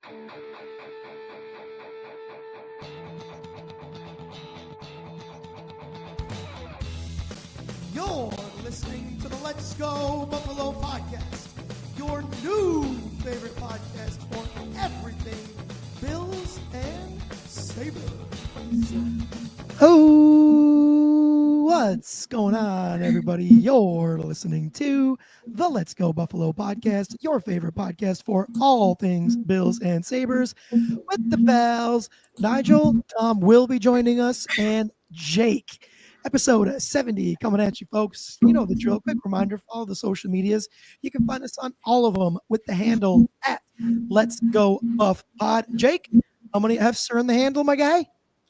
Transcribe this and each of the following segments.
You're listening to the Let's Go Buffalo podcast, your new favorite podcast for everything Bills and Sabres. Oh, what's going on, everybody? You're listening to the Let's Go Buffalo podcast, your favorite podcast for all things Bills and Sabres with the Bells. Nigel, Tom will be joining us, and Jake. Episode 70 coming at you, folks. You know the drill. Quick reminder, follow the social medias. You can find us on all of them with the handle at Let's Go Buff Pod. Jake, how many F's are in the handle, my guy?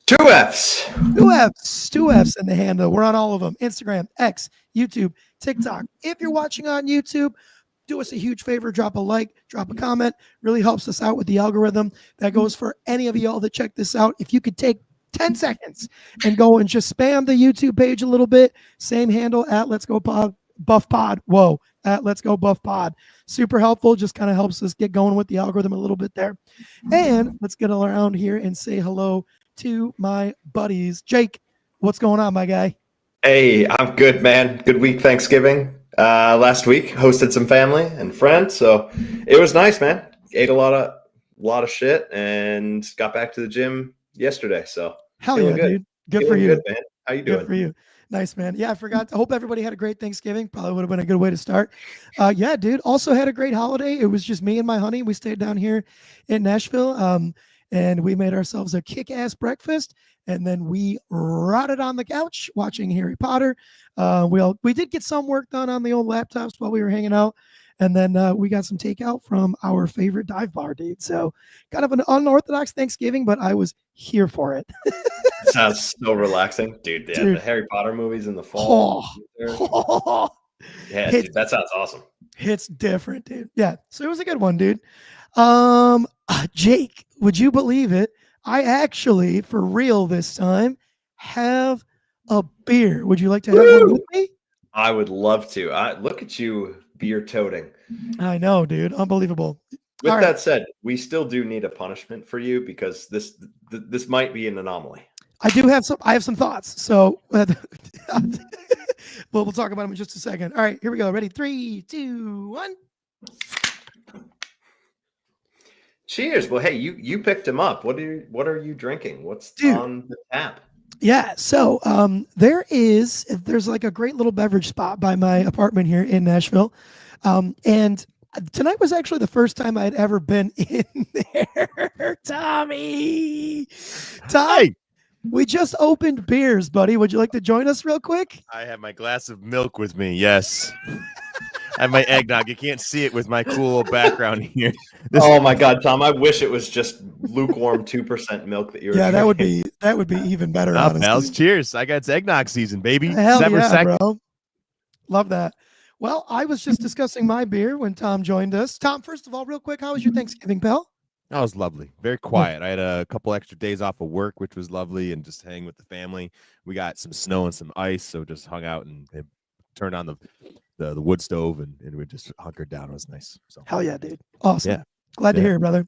2 F's. 2 F's. 2 F's in the handle. We're on all of them. Instagram, X, YouTube, TikTok. If you're watching on YouTube, do us a huge favor. Drop a like, drop a comment. Really helps us out with the algorithm. That goes for any of y'all that check this out. If you could take 10 seconds and go and just spam the YouTube page a little bit. Same handle at Let's Go Buff Pod. Whoa, at Let's Go Buff Pod. Super helpful. Just kind of helps us get going with the algorithm a little bit there. And let's get around here and say hello to my buddies. Jake, what's going on, my guy? Hey, I'm good, man. Good week, Thanksgiving. Last week, hosted some family and friends, so it was nice, man. Ate a lot of shit and got back to the gym yesterday. So hell yeah, good. Dude. Good for you. Good, man. How you doing? Good for you. Nice, man. Yeah, I forgot. I hope everybody had a great Thanksgiving. Probably would have been a good way to start. Yeah, dude. Also had a great holiday. It was just me and my honey. We stayed down here in Nashville, and we made ourselves a kick-ass breakfast, and then we rotted on the couch watching Harry Potter. We did get some work done on the old laptops while we were hanging out. And then we got some takeout from our favorite dive bar, dude. So kind of an unorthodox Thanksgiving, but I was here for it. Sounds so relaxing. Dude, the Harry Potter movies in the fall. Yeah, dude, that sounds awesome. It's different, dude. Yeah, so it was a good one, dude. Jake, would you believe it? I actually, for real this time, have a beer. Would you like to have one with me? I would love to. Look at you beer toting. I know, dude. Unbelievable. With that said, we still do need a punishment for you because this might be an anomaly. I have some thoughts. So we'll talk about them in just a second. All right, here we go. Ready? 3, 2, 1. Cheers. Well, hey, you picked him up. What are you drinking? What's on the tap? Yeah, so there's like a great little beverage spot by my apartment here in Nashville. And tonight was actually the first time I'd ever been in there. Tommy, we just opened beers, buddy. Would you like to join us real quick? I have my glass of milk with me. Yes. I have my eggnog. You can't see it with my cool background here. Oh my God, Tom! I wish it was just lukewarm 2% milk that you were. Yeah, drinking. that would be even better. Pals, cheers! I got eggnog season, baby. Hell yeah, bro! Love that. Well, I was just discussing my beer when Tom joined us. Tom, first of all, real quick, how was your Thanksgiving, pal? That was lovely. Very quiet. I had a couple extra days off of work, which was lovely, and just hang with the family. We got some snow and some ice, so just hung out and turned on the wood stove and we just hunkered down. It was nice. So hell yeah, dude. Awesome. Yeah. Glad to hear it, brother.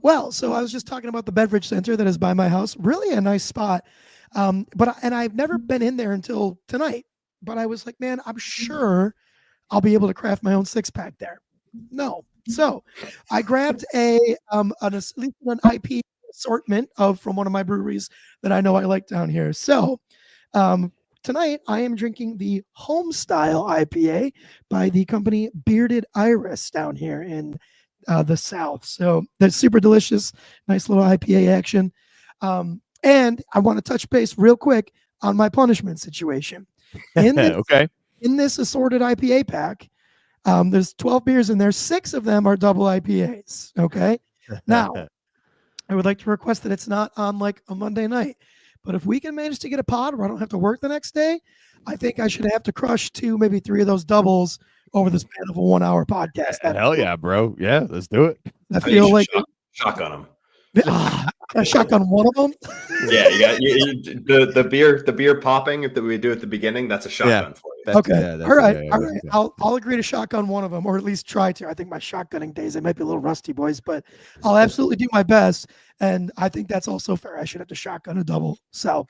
Well, so I was just talking about the beverage center that is by my house. Really a nice spot. But I've never been in there until tonight. But I was like, man, I'm sure I'll be able to craft my own 6-pack there. No. So I grabbed at least an IP assortment from one of my breweries that I know I like down here. So tonight I am drinking the Homestyle IPA by the company Bearded Iris down here in the South. So that's super delicious. Nice little IPA action. And I want to touch base real quick on my punishment situation. In this assorted IPA pack, there's 12 beers in there. 6 of them are double IPAs. Okay. Now, I would like to request that it's not on like a Monday night. But if we can manage to get a pod where I don't have to work the next day, I think I should have to crush 2, maybe 3 of those doubles over the span of a 1-hour podcast. Hell yeah, bro. Yeah, let's do it. I feel like shotgun them. A shotgun one of them. Yeah, the beer popping that we do at the beginning. That's a shotgun for you. Okay. All right. I'll agree to shotgun one of them, or at least try to. I think my shotgunning days, they might be a little rusty, boys, but I'll absolutely do my best. And I think that's also fair. I should have to shotgun a double. So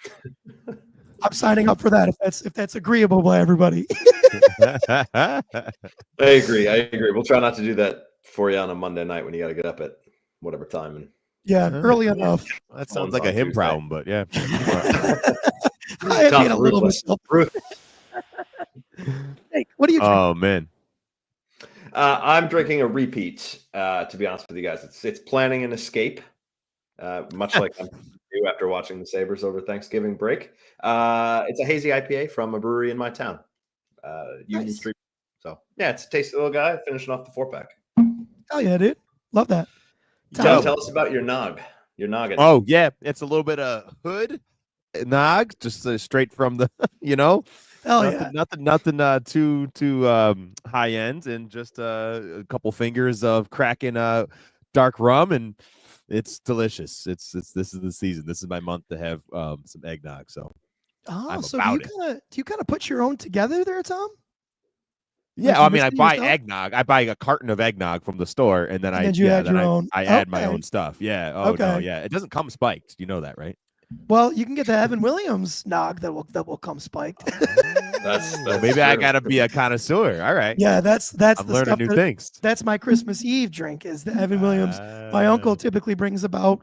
I'm signing up for that if that's agreeable by everybody. I agree. We'll try not to do that for you on a Monday night when you got to get up at whatever time. And early enough. That sounds like a him problem, but yeah. I am being a little bit Hey, what are you drinking? Oh man. I'm drinking a repeat. To be honest with you guys, it's Planning an Escape. Much like I'm do after watching the Sabres over Thanksgiving break. It's a hazy IPA from a brewery in my town, Union Street. So yeah, it's a tasty little guy finishing off the 4-pack. Hell yeah, dude. Love that. Tell us about your nog. Your noggin. Oh yeah, it's a little bit of hood nog, just straight from the nothing too high end, and just a couple fingers of cracking dark rum, and it's delicious. This is the season. This is my month to have some eggnog. So so do you kind of put your own together there, Tom? Yeah, I mean, I buy eggnog. I buy a carton of eggnog from the store, and then I add my own stuff. Yeah. Oh no, yeah. It doesn't come spiked. You know that, right? Well, you can get the Evan Williams nog that will come spiked. That's maybe true. I gotta be a connoisseur. All right. Yeah, that's I'm the learning stuff new things. That's my Christmas Eve drink is the Evan Williams. My uncle typically brings about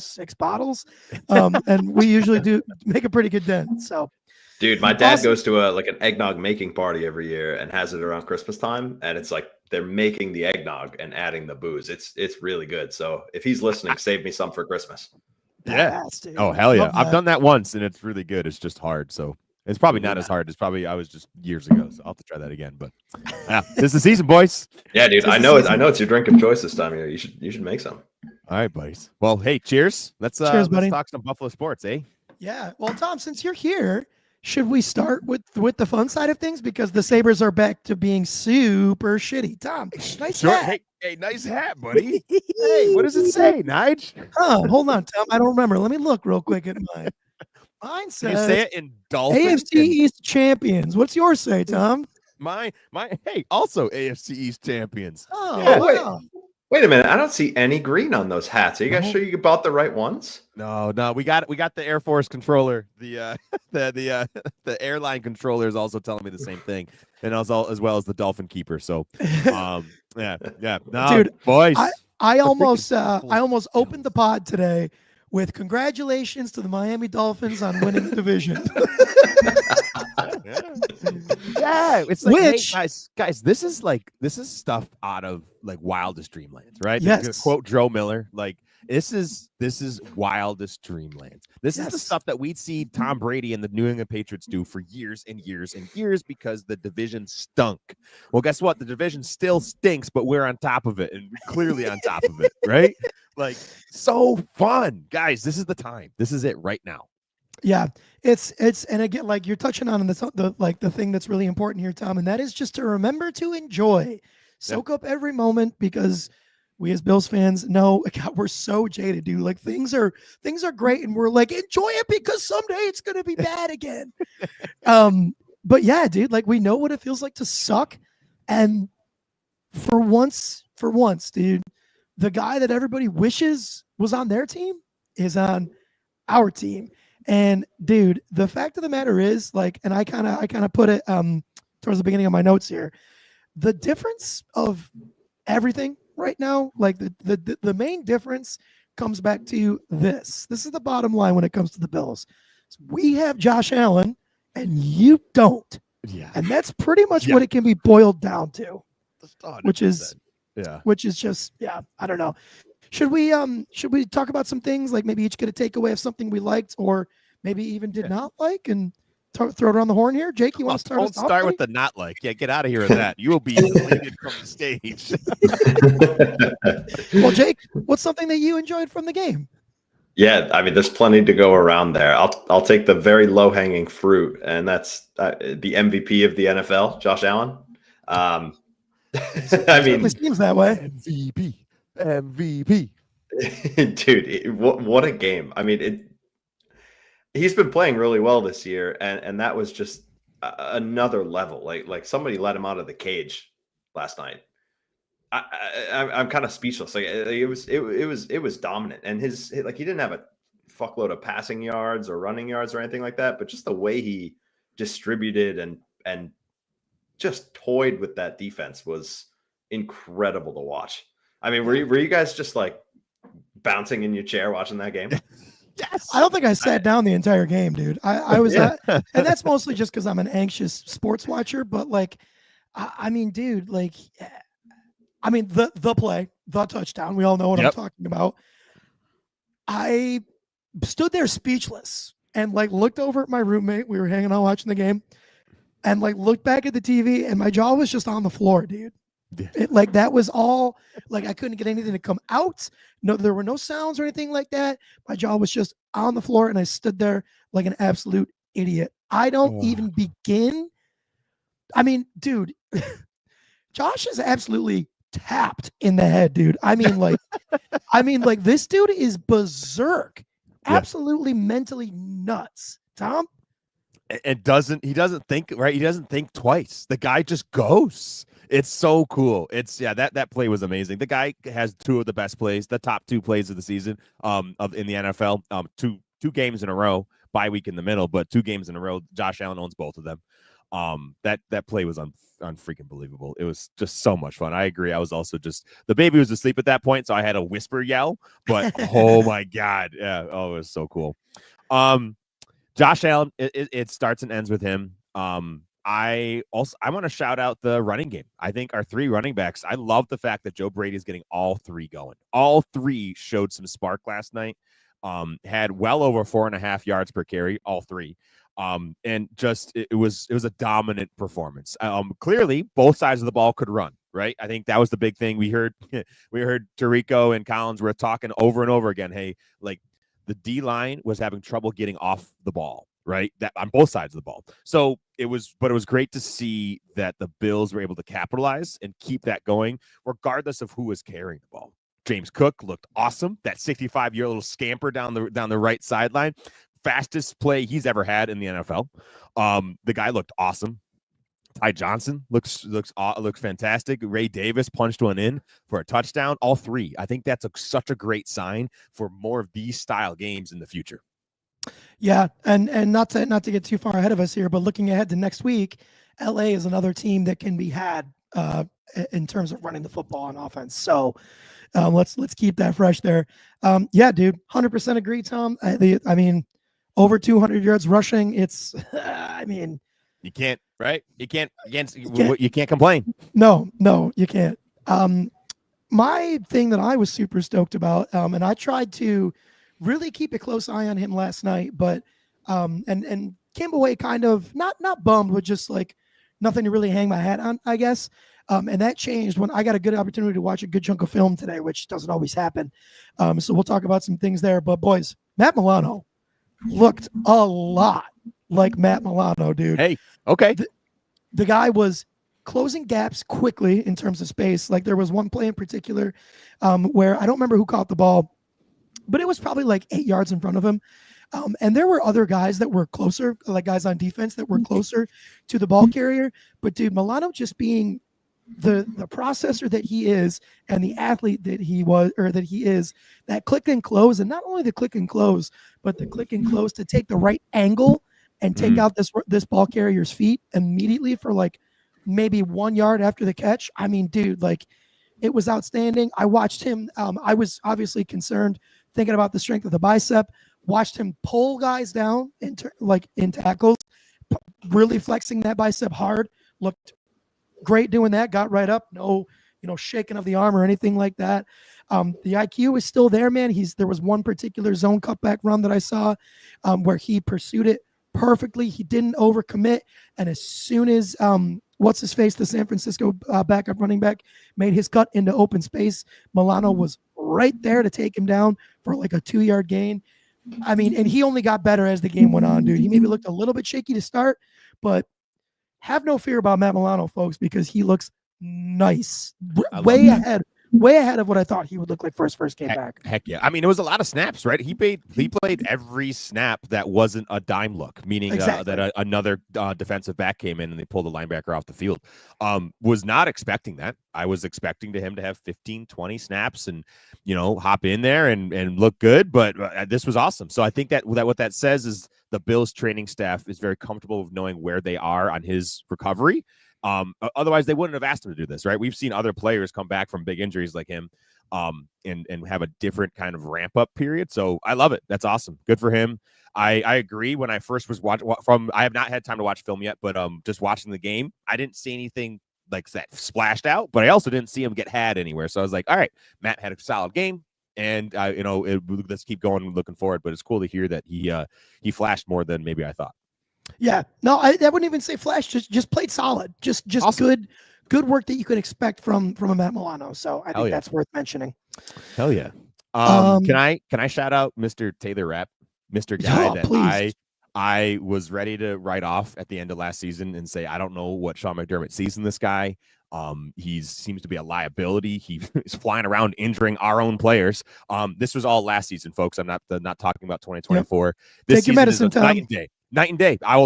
6 bottles, and we usually do make a pretty good dent. So, dude, my dad goes to an eggnog making party every year and has it around Christmas time, and it's like they're making the eggnog and adding the booze. It's really good. So if he's listening, save me some for Christmas. Yeah. Oh hell yeah! I've done that once, and it's really good. It's just hard, so it's probably not as hard as I was just years ago. So I'll have to try that again. But yeah, this is the season, boys. Yeah, dude. I know it's your drink of choice this time of year. You should make some. All right, buddies. Well, hey, cheers. Let's talk some Buffalo sports, eh? Yeah. Well, Tom, since you're here, should we start with the fun side of things because the Sabres are back to being super shitty? Tom, nice hat. Hey, nice hat, buddy. Hey, what does it say, Nige? Hold on, Tom. I don't remember. Let me look real quick at mine. Mine says, can you say it in Dolphin? AFC East champions. What's yours say, Tom? Mine. Hey, also AFC East champions. Oh, yeah, wow. Wait a minute. I don't see any green on those hats. Are you guys sure you bought the right ones? No. We got the Air Force controller. The the airline controller is also telling me the same thing, and also as well as the Dolphin keeper. So, yeah. No, dude, boys. I almost opened the pod today with congratulations to the Miami Dolphins on winning the division. Yeah, it's like, hey, guys, this is stuff out of like wildest dreamlands, right? Yes. To quote Joe Miller, like this is wildest dreamlands. This is the stuff that we'd see Tom Brady and the New England Patriots do for years and years and years because the division stunk. Well, guess what? The division still stinks, but we're on top of it and we're clearly on top of it, right? Like so fun, guys. This is the time. This is it right now. Yeah, it's and again, like you're touching on the thing that's really important here, Tom, and that is just to remember to enjoy, soak up every moment because we as Bills fans know, God, we're so jaded, dude. Like things are great, and we're like enjoy it because someday it's gonna be bad again. But yeah, dude, like we know what it feels like to suck, and for once, dude, the guy that everybody wishes was on their team is on our team. And dude, the fact of the matter is, like, and I kind of put it towards the beginning of my notes here, the difference of everything right now, like the main difference comes back to this. This is the bottom line when it comes to the Bills. We have Josh Allen, and you don't. Yeah, and that's pretty much what it can be boiled down to, 100%. which is just I don't know. Should we talk about some things like maybe each get a takeaway of something we liked or maybe even did not like and throw it around the horn here? Jake, you want to start? Don't start with the not like. Yeah, get out of here with that. You will be deleted from the stage. Well, Jake, what's something that you enjoyed from the game? Yeah, I mean, there's plenty to go around there. I'll take the very low hanging fruit, and that's the MVP of the NFL, Josh Allen. I mean, it seems that way. MVP. Dude, what a game. I mean, he's been playing really well this year, and that was just another level. Like somebody let him out of the cage last night. I'm kind of speechless. Like it was dominant, and like he didn't have a fuckload of passing yards or running yards or anything like that, but just the way he distributed and just toyed with that defense was incredible to watch. I mean, were you guys just like bouncing in your chair watching that game? Yes. I don't think I sat down the entire game, dude. I was, Yeah. and that's mostly just because I'm an anxious sports watcher. But like, I mean, dude, like, I mean, the play, the touchdown. We all know what I'm talking about. I stood there speechless and like looked over at my roommate. We were hanging out watching the game, and like looked back at the TV, and my jaw was just on the floor, dude. Like that was all. Like I couldn't get anything to come out. No, there were no sounds or anything like that. My jaw was just on the floor, and I stood there like an absolute idiot. I don't even begin. I mean, dude, Josh is absolutely tapped in the head, dude. I mean, like this dude is berserk, absolutely mentally nuts. Tom, And he doesn't think, right? He doesn't think twice. The guy just goes. It's so cool. That play was amazing. The guy has two of the best plays, the top two plays of the season, in the NFL. Two games in a row, bye week in the middle, but 2 games in a row. Josh Allen owns both of them. That play was unfreaking believable. It was just so much fun. I agree. I was also the baby was asleep at that point, so I had a whisper yell, but oh my God. Yeah. Oh, it was so cool. Josh Allen, it starts and ends with him. I want to shout out the running game. I think our 3 running backs, I love the fact that Joe Brady is getting all 3 going. All 3 showed some spark last night. Had well over 4.5 yards per carry, all 3. And just it was a dominant performance. Clearly both sides of the ball could run, right? I think that was the big thing. We heard Tirico and Collins were talking over and over again. Hey, like the D line was having trouble getting off the ball, right? That on both sides of the ball. So it was great to see that the Bills were able to capitalize and keep that going, regardless of who was carrying the ball. James Cook looked awesome. That 65-year little scamper down the right sideline, fastest play he's ever had in the NFL. The guy looked awesome. Ty Johnson looks fantastic. Ray Davis punched one in for a touchdown. All 3. I think that's such a great sign for more of these style games in the future. Yeah, and not to get too far ahead of us here, but looking ahead to next week, LA is another team that can be had in terms of running the football on offense. So let's keep that fresh there. Yeah, dude, 100% agree, Tom. I mean, over 200 yards rushing. It's, I mean, you can't, right? You can't complain. No, you can't. My thing that I was super stoked about, and I tried to really keep a close eye on him last night, but and came away kind of not bummed, but just like nothing to really hang my hat on, I guess. And that changed when I got a good opportunity to watch a good chunk of film today, which doesn't always happen. So we'll talk about some things there. But boys, Matt Milano looked a lot like Matt Milano, dude. Hey, okay. The guy was closing gaps quickly in terms of space. Like there was one play in particular where I don't remember who caught the ball, but it was probably like 8 yards in front of him. And there were other guys that were closer, like guys on defense that were closer to the ball carrier. But dude, Milano just being the processor that he is and the athlete that he was, or that he is, that click and close, and not only the click and close, but the click and close to take the right angle and take out this ball carrier's feet immediately for like maybe 1 yard after the catch. I mean, dude, like it was outstanding. I watched him. I was obviously concerned thinking about the strength of the bicep, watched him pull guys down in tackles, really flexing that bicep hard, looked great doing that, got right up, no, shaking of the arm or anything like that. The IQ is still there, man. There was one particular zone cutback run that I saw where he pursued it perfectly. He didn't overcommit. And as soon as what's his face, the San Francisco backup running back, made his cut into open space, Milano was right there to take him down for like a 2-yard gain. I mean, and he only got better as the game went on, dude. He maybe looked a little bit shaky to start, but have no fear about Matt Milano, folks, because he looks nice, way ahead way ahead of what I thought he would look like for his first game back. Heck yeah. I mean, it was a lot of snaps, right? He played every snap that wasn't a dime look, meaning that another defensive back came in and they pulled the linebacker off the field. Was not expecting that. I was expecting him to have 15, 20 snaps and, hop in there and look good, but this was awesome. So I think that what that says is the Bills training staff is very comfortable with knowing where they are on his recovery. Otherwise, they wouldn't have asked him to do this, right? We've seen other players come back from big injuries like him and have a different kind of ramp up period. So I love it. That's awesome. Good for him. I agree. When I first was I have not had time to watch film yet, but just watching the game, I didn't see anything like that splashed out, but I also didn't see him get had anywhere. So I was like, all right, Matt had a solid game. And let's keep going, looking forward. But it's cool to hear that he flashed more than maybe I thought. Yeah, no, I wouldn't even say flash. Just played solid. Just awesome. Good work that you could expect from a Matt Milano. So I think that's worth mentioning. Hell yeah. Can I shout out Mr. Taylor Rapp, Mr. Guy that please. I was ready to write off at the end of last season and say I don't know what Sean McDermott sees in this guy. He seems to be a liability. He is flying around injuring our own players. This was all last season, folks. I'm not talking about 2024. Yep. This Take your medicine, Tom. Night and day. I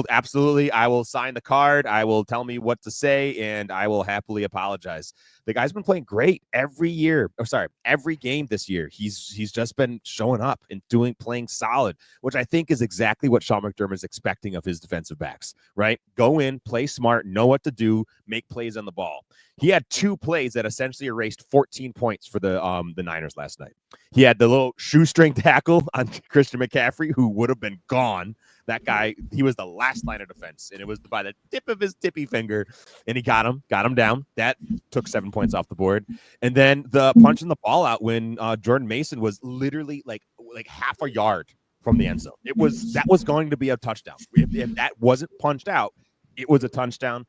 will sign the card. I will tell me what to say, and I will happily apologize. The guy's been playing great every game this year. He's just been showing up and playing solid, which I think is exactly what Sean McDermott is expecting of his defensive backs, right? Go in, play smart, know what to do, make plays on the ball. He had 2 plays that essentially erased 14 points for the Niners last night. He had the little shoestring tackle on Christian McCaffrey, who would have been gone. That guy, he was the last line of defense, and it was by the tip of his tippy finger, and he got him down. That took 7 points off the board. And then the punching the ball out when Jordan Mason was literally like half a yard from the end zone. That was going to be a touchdown. If that wasn't punched out, it was a touchdown.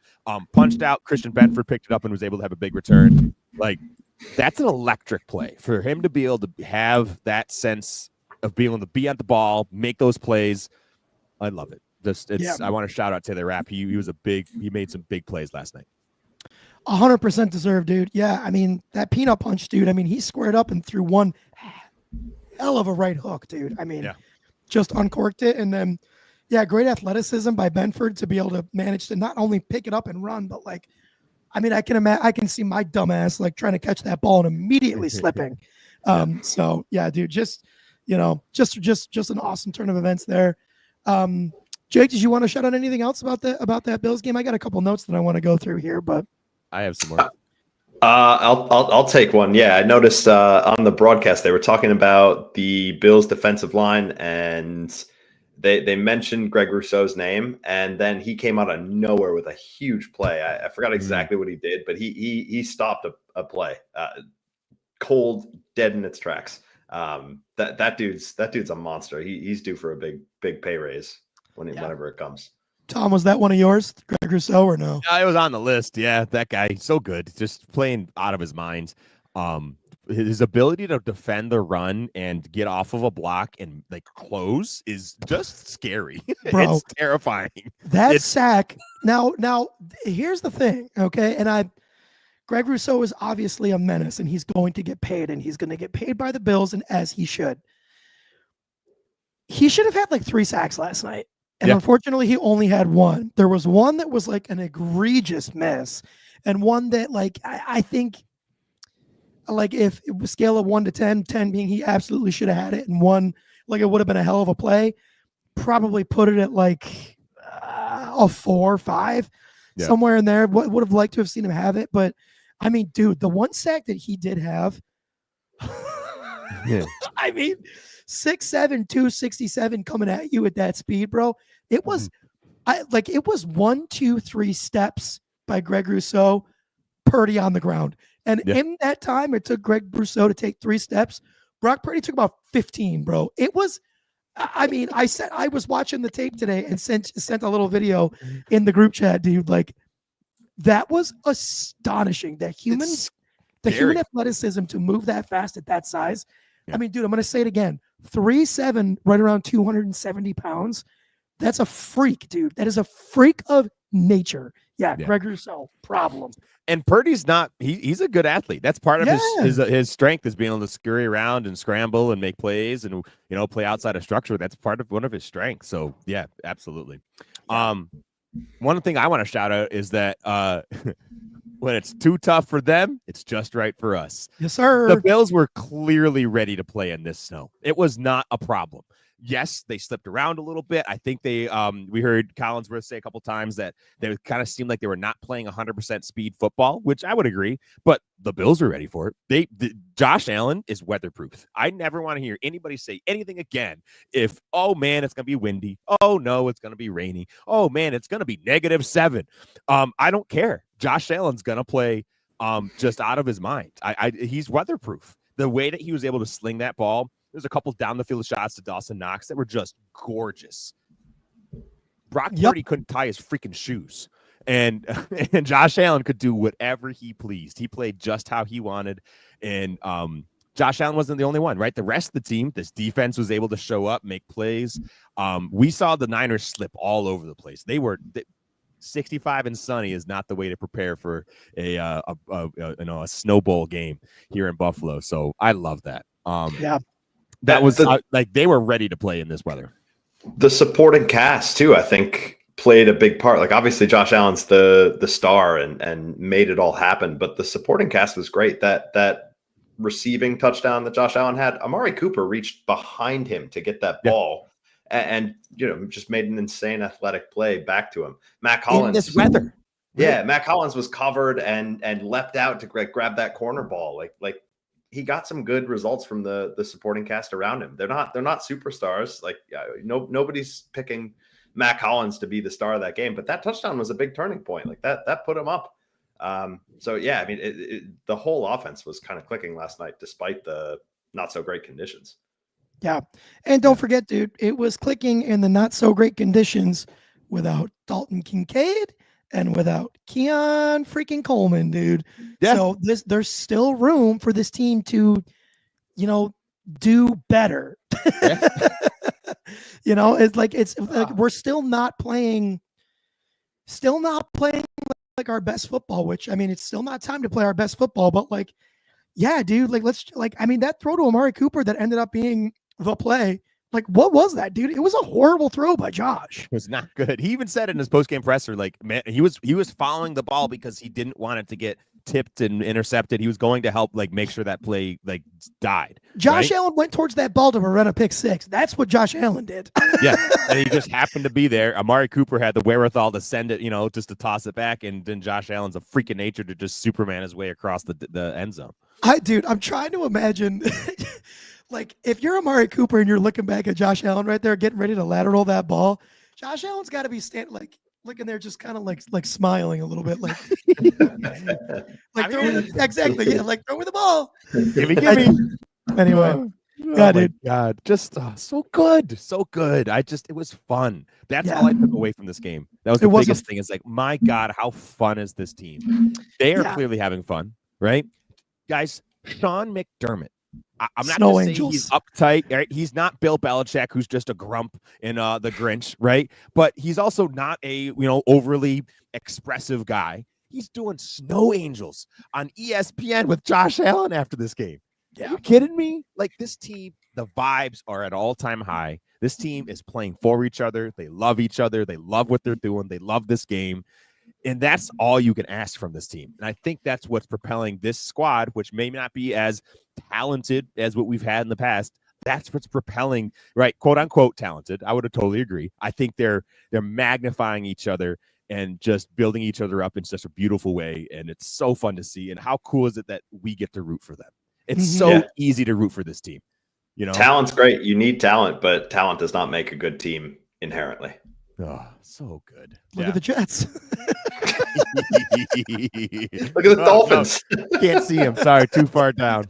Punched out, Christian Benford picked it up and was able to have a big return. Like, that's an electric play for him to be able to have that sense of being able to be at the ball, make those plays. I love it. I want to shout out Taylor Rapp. He made some big plays last night. 100% deserved, dude. Yeah, I mean, that peanut punch, dude. I mean, he squared up and threw one hell of a right hook, dude. I mean, just uncorked it. And then, great athleticism by Benford to be able to manage to not only pick it up and run, but I can see my dumbass trying to catch that ball and immediately slipping. So yeah, dude, just an awesome turn of events there. Jake, did you want to shout out anything else about that Bills game? I got a couple notes that I want to go through here, but I have some more. I'll take one. Yeah, I noticed on the broadcast they were talking about the Bills defensive line, and they mentioned Greg Rousseau's name, and then he came out of nowhere with a huge play. I forgot exactly what he did, but he stopped a play, cold, dead in its tracks. That dude's a monster. He's due for a big pay raise whenever it comes. Tom, was that one of yours, Greg Rousseau, or no? It was on the list. Yeah, that guy, so good, just playing out of his mind. His ability to defend the run and get off of a block and close is just scary. Bro, it's terrifying. That sack. Now, here's the thing, okay? And Greg Rousseau is obviously a menace, and he's going to get paid, and he's going to get paid by the Bills, and as he should. He should have had 3 sacks last night. And unfortunately, he only had 1. There was one that was an egregious miss, and one that I think if it was scale of 1 to 10, 10 being he absolutely should have had it, and 1 it would have been a hell of a play. Probably put it at a 4 or 5, somewhere in there. Would have liked to have seen him have it, but I mean, dude, the 1 sack that he did have. I mean, 6'7", 267 coming at you at that speed, bro. It was it was 1, 2, 3 steps by Greg Rousseau, Purdy on the ground. And in that time, it took Greg Rousseau to take 3 steps. Brock Purdy took about 15, bro. It was, I mean, I was watching the tape today and sent a little video in the group chat, dude. That was astonishing. The human athleticism to move that fast at that size. I mean, dude, I'm going to say it again. 3'7", right around 270 pounds. That's a freak, dude. That is a freak of nature. Yeah, Yeah. Greg Rousseau, problem. And Purdy's not, he's a good athlete. That's part of his strength, is being able to scurry around and scramble and make plays and, play outside of structure. That's part of one of his strengths. So yeah, absolutely. Yeah. One thing I want to shout out is that when it's too tough for them, it's just right for us. Yes, sir. The Bills were clearly ready to play in this snow. It was not a problem. Yes, they slipped around a little bit. I think we heard Collinsworth say a couple times that they kind of seemed like they were not playing 100% speed football, which I would agree, but the Bills are ready for it. Josh Allen is weatherproof. I never want to hear anybody say anything again. Oh man, it's going to be windy. Oh no, it's going to be rainy. Oh man, it's going to be -7. I don't care. Josh Allen's going to play just out of his mind. He's weatherproof. The way that he was able to sling that ball, there's a couple down the field shots to Dawson Knox that were just gorgeous. Brock Purdy couldn't tie his freaking shoes. And Josh Allen could do whatever he pleased. He played just how he wanted. And Josh Allen wasn't the only one, right? The rest of the team, this defense was able to show up, make plays. We saw the Niners slip all over the place. 65 and sunny is not the way to prepare for a Snow Bowl game here in Buffalo. So I love that. That was like they were ready to play in this weather. The supporting cast too, I think, played a big part. Like obviously Josh Allen's the star and made it all happen, but the supporting cast was great. That receiving touchdown that Josh Allen had, Amari Cooper reached behind him to get that ball and just made an insane athletic play back to him. Matt Collins in this weather. Yeah, Matt Collins was covered and leapt out to grab that corner ball. Like he got some good results from the supporting cast around him. They're not superstars. Like nobody's picking Matt Collins to be the star of that game, but that touchdown was a big turning point. Like that put him up. So yeah, I mean, the whole offense was kind of clicking last night, despite the not so great conditions. Yeah, and don't forget, dude, it was clicking in the not so great conditions without Dalton Kincaid and without Keon freaking Coleman, dude. Yeah. So there's still room for this team to, do better. Yeah. It's like we're still not playing like our best football, which I mean, it's still not time to play our best football, but like, yeah, dude, like that throw to Amari Cooper that ended up being the play. Like, what was that, dude? It was a horrible throw by Josh. It was not good. He even said in his post-game presser, like, man, he was following the ball because he didn't want it to get tipped and intercepted. He was going to help, like, make sure that play, like, died. Josh Allen went towards that ball to prevent a pick six. That's what Josh Allen did. Yeah, and he just happened to be there. Amari Cooper had the wherewithal to send it, just to toss it back, and then Josh Allen's a freak of nature to just Superman his way across the end zone. I'm trying to imagine... Like, if you're Amari Cooper and you're looking back at Josh Allen right there, getting ready to lateral that ball, Josh Allen's got to be looking there, just kind of like smiling a little bit, like exactly, yeah, like throw me the ball, give me. Anyway, dude, God, just so good. It was fun. That's all I took away from this game. That was the biggest thing. It's like, my God, how fun is this team? They are clearly having fun, right, guys? Sean McDermott. I'm not going to say he's uptight. Right? He's not Bill Belichick, who's just a grump in The Grinch, right? But he's also not a overly expressive guy. He's doing snow angels on ESPN with Josh Allen after this game. Yeah. Are you kidding me? Like, this team, the vibes are at all-time high. This team is playing for each other. They love each other. They love what they're doing. They love this game. And that's all you can ask from this team. And I think that's what's propelling this squad, which may not be as talented as what we've had in the past. That's what's propelling, right? Quote unquote talented. I would have totally agree. I think they're magnifying each other and just building each other up in such a beautiful way. And it's so fun to see. And how cool is it that we get to root for them? It's so easy to root for this team. Talent's great. You need talent, but talent does not make a good team inherently. Oh, so good. Look at the Jets. Look at the Dolphins. No, can't see him. Sorry, too far down.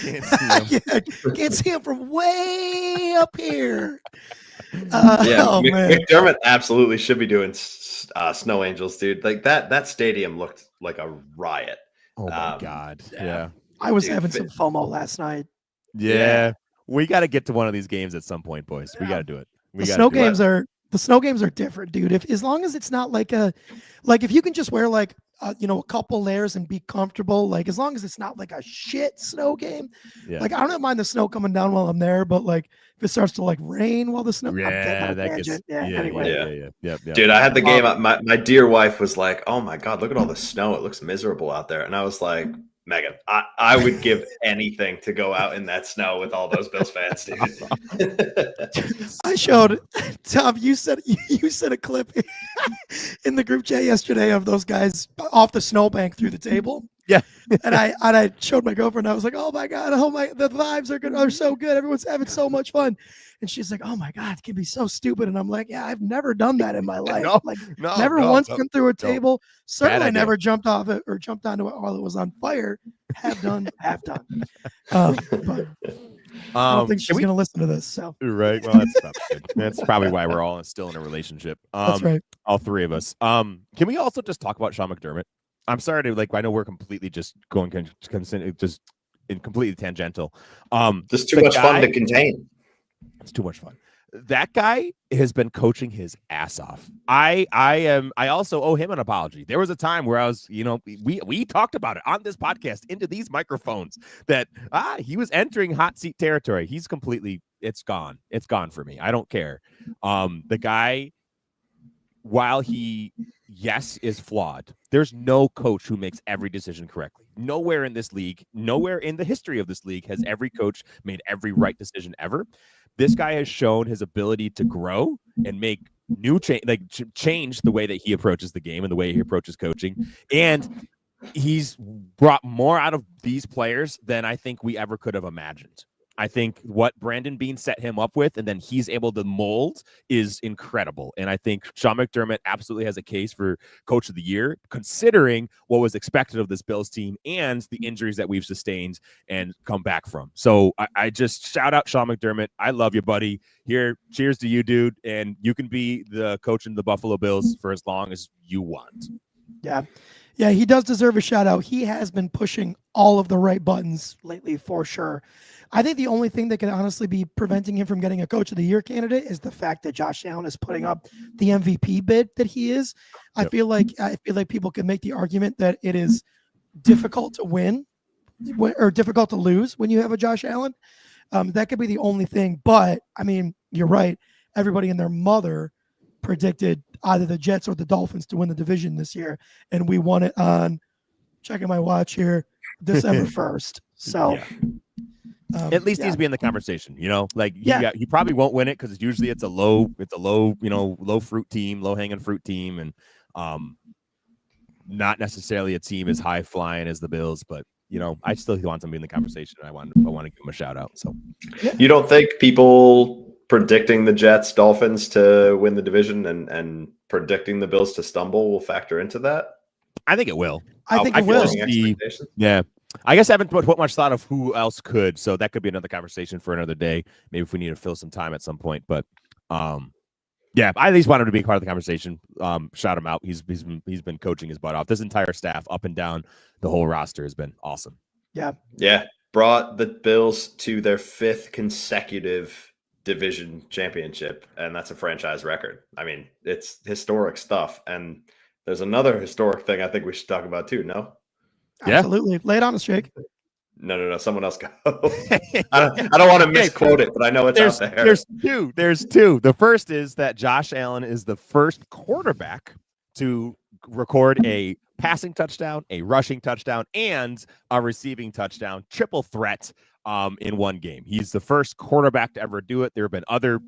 Can't see him. Can't see him from way up here. McDermott absolutely should be doing snow angels, dude. Like that stadium looked like a riot. Oh my God. Yeah. I was having some FOMO last night. Yeah. We got to get to one of these games at some point, boys. We got to do it. The snow games are The snow games are different, dude. As long as it's not like if you can just wear like a couple layers and be comfortable, like as long as it's not like a shit snow game. Yeah. Like I don't mind the snow coming down while I'm there, but like if it starts to like rain while the snow, Yeah, that gets anyway. Yeah. Dude, I had the game. My dear wife was like, "Oh my god, look at all the snow! It looks miserable out there." And I was like, "Megan, I would give anything to go out in that snow with all those Bills fans, dude." I showed Tom. You said a clip in the group chat yesterday of those guys off the snowbank through the table. Yeah. and I showed my girlfriend. I was like, "Oh my god, the vibes are so good. Everyone's having so much fun." And she's like, "Oh my god, it can be so stupid." And I'm like, "Yeah, I've never done that in my life. Never once went through a table. Certainly never jumped off it or jumped onto it while it was on fire. Have done. But I don't think she's going to listen to this. So right. Well, that's good. That's probably why we're all still in a relationship. That's right. All three of us. Can we also just talk about Sean McDermott? I'm sorry to I know we're completely just going just in completely tangential. Just too much fun to contain. It's too much fun. That guy has been coaching his ass off. I also owe him an apology. There was a time where I was, we talked about it on this podcast into these microphones that he was entering hot seat territory. He's completely, it's gone. It's gone for me. I don't care. The guy, while he, yes, is flawed, there's no coach who makes every decision correctly. Nowhere in this league, nowhere in the history of this league has every coach made every right decision ever. This guy has shown his ability to grow and make new change the way that he approaches the game and the way he approaches coaching. And he's brought more out of these players than I think we ever could have imagined. I think what Brandon Beane set him up with and then he's able to mold is incredible. And I think Sean McDermott absolutely has a case for Coach of the Year, considering what was expected of this Bills team and the injuries that we've sustained and come back from. So I just shout out Sean McDermott. I love you, buddy. Here, cheers to you, dude. And you can be the coach in the Buffalo Bills for as long as you want. Yeah, he does deserve a shout out. He has been pushing all of the right buttons lately for sure. I think the only thing that can honestly be preventing him from getting a Coach of the Year candidate is the fact that Josh Allen is putting up the MVP bid that he is. I feel like people can make the argument that it is difficult to win or difficult to lose when you have a Josh Allen. That could be the only thing. But I mean, you're right. Everybody and their mother predicted either the Jets or the Dolphins to win the division this year, and we won it on, checking my watch here, December 1st. So at least he's in the conversation, he probably won't win it because usually it's a low fruit team, low hanging fruit team, and not necessarily a team as high flying as the Bills, but I still want him to be in the conversation. I want to give him a shout out. So you don't think people predicting the Jets, Dolphins to win the division and predicting the Bills to stumble will factor into that? I think it will. I think it will. Yeah. I guess I haven't put much thought of who else could, so that could be another conversation for another day. Maybe if we need to fill some time at some point. But yeah, I at least want him to be part of the conversation. Shout him out. He's been coaching his butt off. This entire staff, up and down, the whole roster has been awesome. Yeah. Brought the Bills to their 5th consecutive division championship, and that's a franchise record. I mean, it's historic stuff. And there's another historic thing I think we should talk about too. No? Absolutely. Lay it on us, Jake. No. Someone else go. I don't want to misquote it, but I know it's out there. There's two. The first is that Josh Allen is the first quarterback to record a passing touchdown, a rushing touchdown, and a receiving touchdown, triple threat in one game. He's the first quarterback to ever do it. There have been other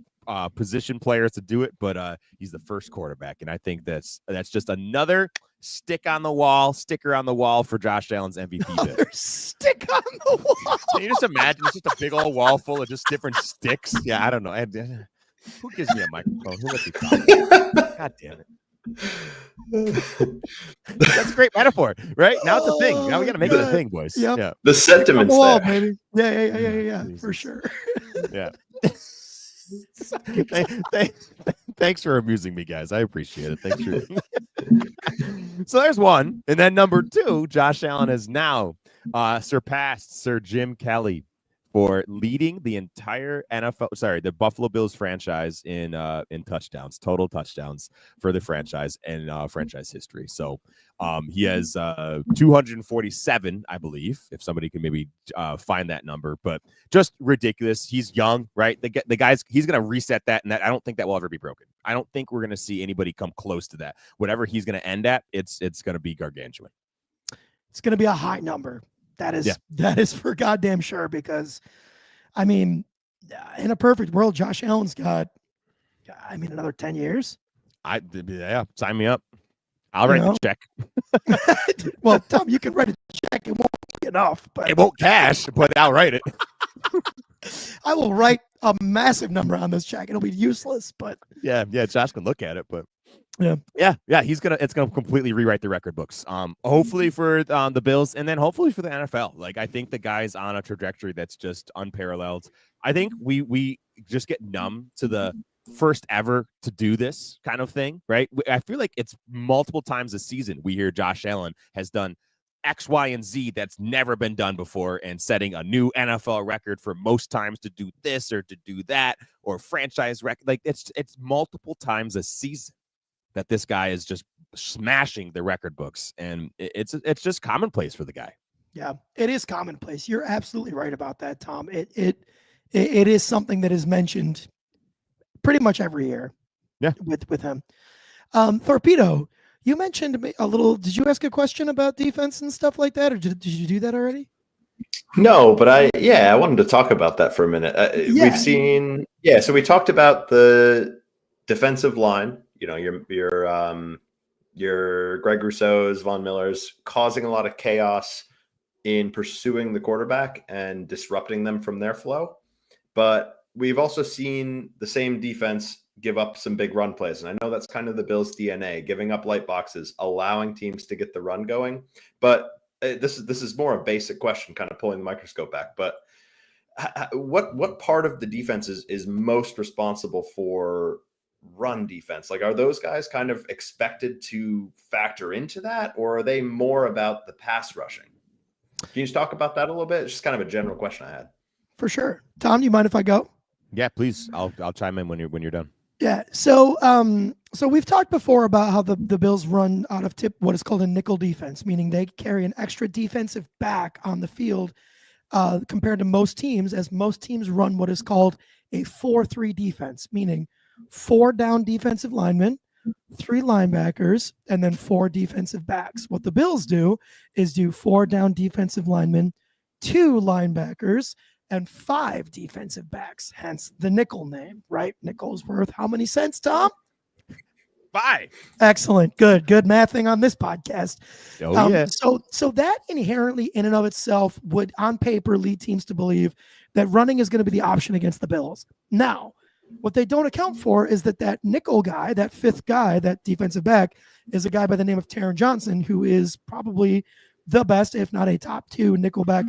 position players to do it, but he's the first quarterback. And I think that's just another sticker on the wall for Josh Allen's MVP bid. Stick on the wall. Can you just imagine? It's just a big old wall full of just different sticks. Yeah, I don't know. Who gives me a microphone? Who lets me talk? God damn it. That's a great metaphor, right? Now it's a thing. Now we got to make it a thing, boys. Yep. Yeah. The sentiment's wall, there. Baby. Yeah, for sure. Yeah. Thanks for amusing me, guys. I appreciate it. Thanks for. So there's one, and then number 2, Josh Allen has now surpassed Sir Jim Kelly for leading the entire the Buffalo Bills franchise in touchdowns, total touchdowns for the franchise and franchise history. So he has 247, I believe, if somebody can maybe find that number, but just ridiculous. He's young, right? The guy's, he's going to reset that, and that, I don't think that will ever be broken. I don't think we're going to see anybody come close to that. Whatever he's going to end at, it's going to be gargantuan. It's going to be a high number. That is for goddamn sure, because, I mean, in a perfect world, Josh Allen's got, another 10 years. Sign me up. I'll write the check. Well, Tom, you can write a check. It won't be enough, but it won't cash, but I'll write it. I will write a massive number on this check. It'll be useless, but yeah, Josh can look at it, but yeah, it's gonna completely rewrite the record books. Hopefully for the Bills, and then hopefully for the NFL. Like, I think the guy's on a trajectory that's just unparalleled. I think we just get numb to the first ever to do this kind of thing, right? I feel like it's multiple times a season we hear Josh Allen has done X, Y, and Z that's never been done before, and setting a new NFL record for most times to do this or to do that, or franchise record. Like, it's multiple times a season that this guy is just smashing the record books, and it's just commonplace for the guy. Yeah, it is commonplace. You're absolutely right about that, Tom. It is something that is mentioned pretty much every year. Yeah, with him. Torpedo, you mentioned a little. Did you ask a question about defense and stuff like that, or did you do that already? No, but I wanted to talk about that for a minute. We've seen, so we talked about the defensive line. You know, your Greg Rousseau's, Von Miller's, causing a lot of chaos in pursuing the quarterback and disrupting them from their flow. But we've also seen the same defense give up some big run plays. And I know that's kind of the Bills' DNA, giving up light boxes, allowing teams to get the run going. But this is more a basic question, kind of pulling the microscope back. But what part of the defense is most responsible for run defense? Like, are those guys kind of expected to factor into that, or are they more about the pass rushing? Can you just talk about that a little bit? It's just kind of a general question I had. For sure. Tom, you mind if I go? Yeah, please. I'll chime in when you're done. Yeah. So we've talked before about how the Bills run out of what is called a nickel defense, meaning they carry an extra defensive back on the field compared to most teams, as most teams run what is called a 4-3 defense, meaning 4 down defensive linemen, 3 linebackers, and then 4 defensive backs. What the Bills do is do 4 down defensive linemen, 2 linebackers, and 5 defensive backs, hence the nickel name, right? Nickel's worth how many cents, Tom? 5. Excellent. Good mathing on this podcast. Yeah. So that inherently in and of itself would on paper lead teams to believe that running is going to be the option against the Bills. Now, what they don't account for is that nickel guy, that 5th guy, that defensive back, is a guy by the name of Taron Johnson, who is probably the best, if not a top 2 nickelback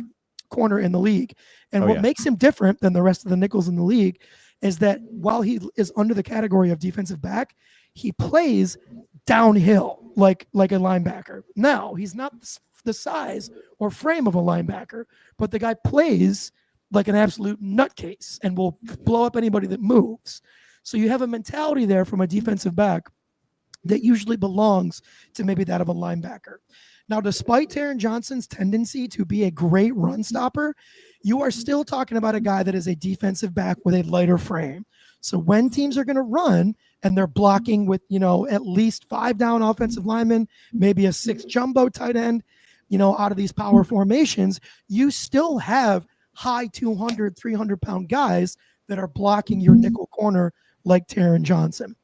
corner in the league. And what makes him different than the rest of the nickels in the league is that while he is under the category of defensive back, he plays downhill like a linebacker. Now, he's not the size or frame of a linebacker, but the guy plays like an absolute nutcase and will blow up anybody that moves. So you have a mentality there from a defensive back that usually belongs to maybe that of a linebacker. Now, despite Taron Johnson's tendency to be a great run stopper, you are still talking about a guy that is a defensive back with a lighter frame. So when teams are going to run and they're blocking with, at least 5 down offensive linemen, maybe a 6 jumbo tight end, out of these power formations, you still have high 200, 300-pound guys that are blocking your nickel corner like Taron Johnson.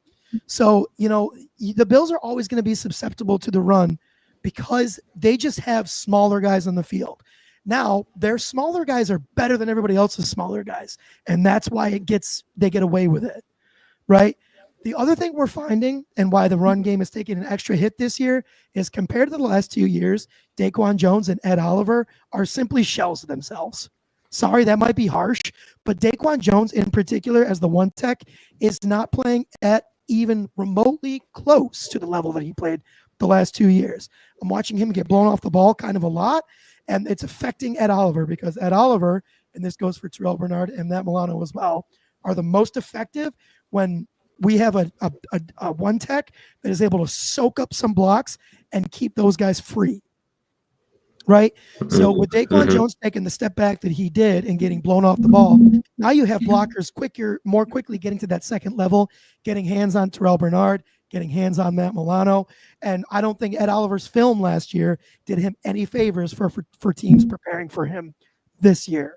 So, the Bills are always going to be susceptible to the run because they just have smaller guys on the field. Now, their smaller guys are better than everybody else's smaller guys, and that's why they get away with it, right? The other thing we're finding and why the run game is taking an extra hit this year is compared to the last 2 years, Daquan Jones and Ed Oliver are simply shells of themselves. Sorry, that might be harsh, but Daquan Jones in particular as the one tech is not playing at even remotely close to the level that he played the last 2 years. I'm watching him get blown off the ball kind of a lot, and it's affecting Ed Oliver because Ed Oliver and this goes for Terrell Bernard and Matt Milano as well, are the most effective when we have a one tech that is able to soak up some blocks and keep those guys free. Right. So with Daquan Jones taking the step back that he did and getting blown off the ball, now you have blockers more quickly getting to that second level, getting hands on Terrell Bernard, getting hands on Matt Milano. And I don't think Ed Oliver's film last year did him any favors for teams preparing for him this year.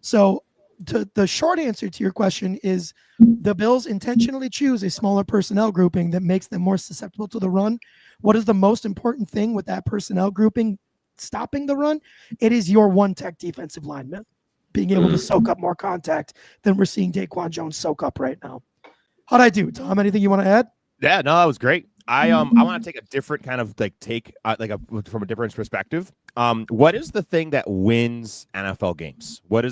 So the short answer to your question is the Bills intentionally choose a smaller personnel grouping that makes them more susceptible to the run. What is the most important thing with that personnel grouping stopping the run? It is your one tech defensive lineman being able to soak up more contact than we're seeing Daquan Jones soak up right now. How'd I do, Tom? Anything you want to add? Yeah, no, that was great. I want to take a different kind of from a different perspective. What is the thing that wins NFL games? What